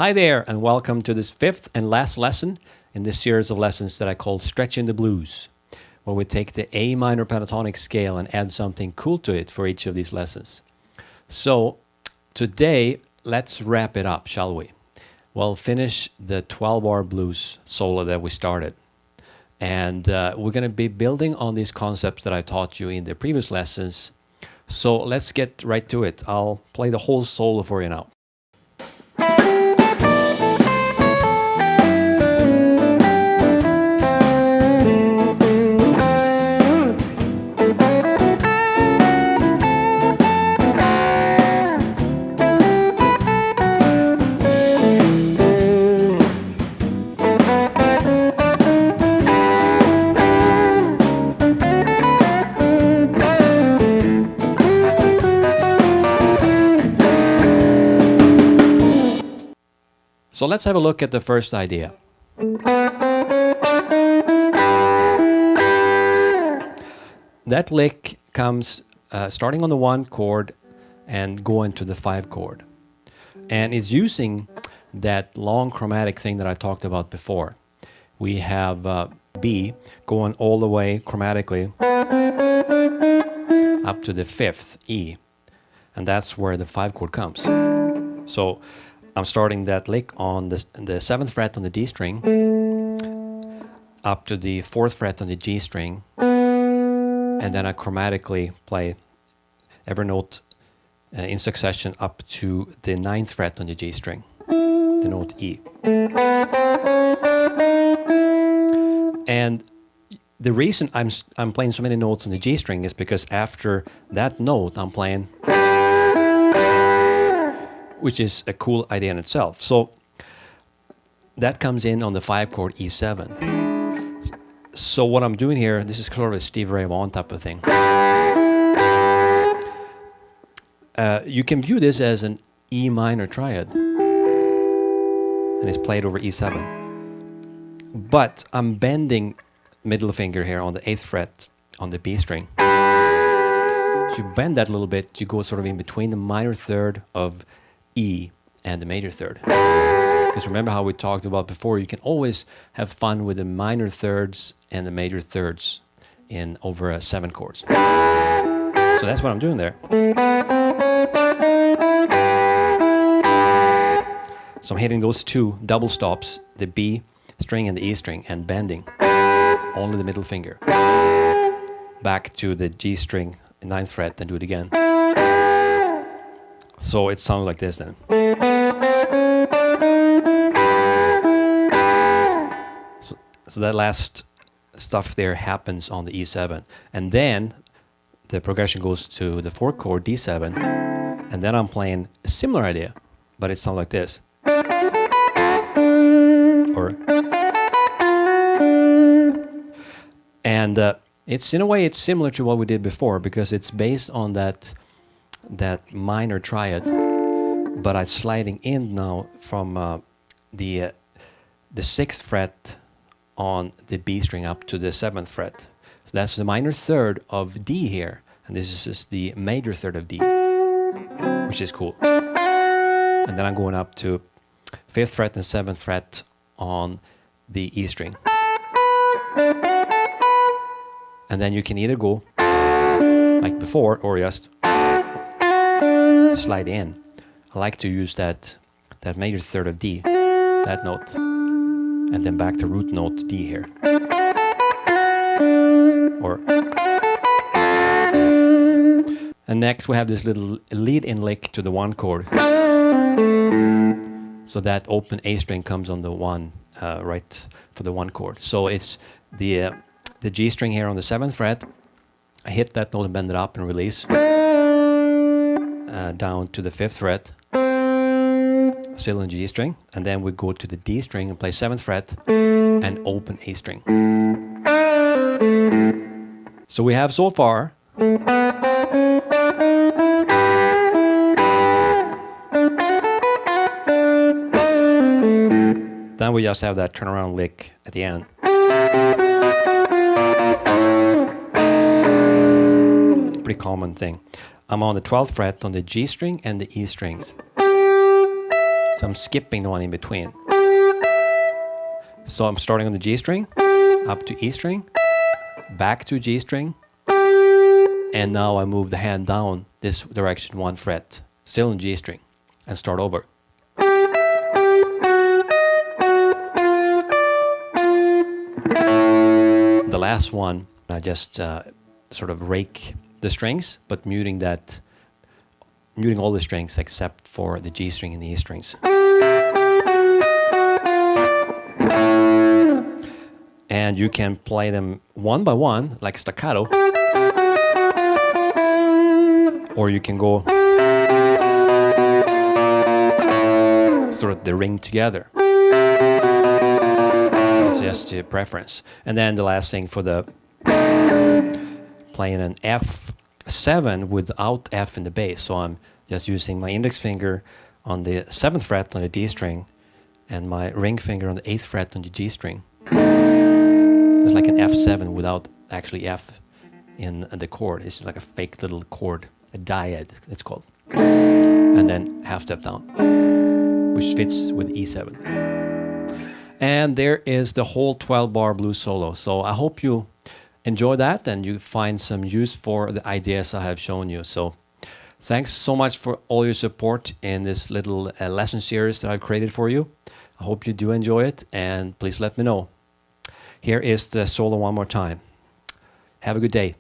Hi there, and welcome to this fifth and last lesson in this series of lessons that I call Stretching the Blues, where we take the A minor pentatonic scale and add something cool to it for each of these lessons. So today, let's wrap it up, shall we? We'll finish the 12-bar blues solo that we started. And we're going to be building on these concepts that I taught you in the previous lessons. So let's get right to it. I'll play the whole solo for you now. So let's have a look at the first idea. That lick comes starting on the 1 chord and going to the 5 chord. And it's using that long chromatic thing that I talked about before. We have B going all the way chromatically up to the 5th, E. And that's where the 5 chord comes. So I'm starting that lick on the 7th fret on the D string, up to the 4th fret on the G string, and then I chromatically play every note in succession up to the 9th fret on the G string, the note E. And the reason I'm playing so many notes on the G string is because after that note I'm playing, which is a cool idea in itself. So that comes in on the 5 chord E7. So what I'm doing here, this is sort of a Stevie Ray Vaughan type of thing. You can view this as an E minor triad, and it's played over E7. But I'm bending middle finger here on the 8th fret on the B string. So you bend that a little bit, you go sort of in between the minor third of E and the major third. Because remember how we talked about before, you can always have fun with the minor thirds and the major thirds in over 7 chords. So that's what I'm doing there. So I'm hitting those two double stops, the B string and the E string, and bending only the middle finger. Back to the G string, 9th fret, and do it again. So it sounds like this then. So that last stuff there happens on the E7. And then the progression goes to the 4th chord, D7. And then I'm playing a similar idea, but it sounds like this. And it's in a way it's similar to what we did before because it's based on that minor triad, but I'm sliding in now from the 6th fret on the B string up to the 7th fret. So that's the minor third of D here, and this is just the major third of D, which is cool. And then I'm going up to 5th fret and 7th fret on the E string. And then you can either go like before or just slide in. I like to use that major third of D, that note, and then back to root note D here. And next we have this little lead-in lick to the 1 chord. So that open A string comes on the 1, right for the 1 chord. So it's the G string here on the 7th fret. I hit that note and bend it up and release. Down to the 5th fret, still on G string, and then we go to the D string and play 7th fret and open A string. So we have so far then we just have that turnaround lick at the end. Pretty common thing. I'm on the 12th fret on the G string and the E strings. So I'm skipping the one in between. So I'm starting on the G string, up to E string, back to G string, and now I move the hand down this direction 1 fret, still in G string, and start over. The last one, I just sort of rake the strings, but muting all the strings except for the G string and the E strings. And you can play them one by one, like staccato, or you can go sort of the ring together. It's just a preference. And then the last thing for the playing an F7 without F in the bass. So I'm just using my index finger on the 7th fret on the D string and my ring finger on the 8th fret on the G string. It's like an F7 without actually F in the chord. It's like a fake little chord, a dyad it's called. And then half step down, which fits with E7. And there is the whole 12-bar blues solo. So I hope you enjoy that and you find some use for the ideas I have shown you. So thanks so much for all your support in this little lesson series that I've created for you. I hope you do enjoy it, and please let me know. Here is the solo one more time. Have a good day.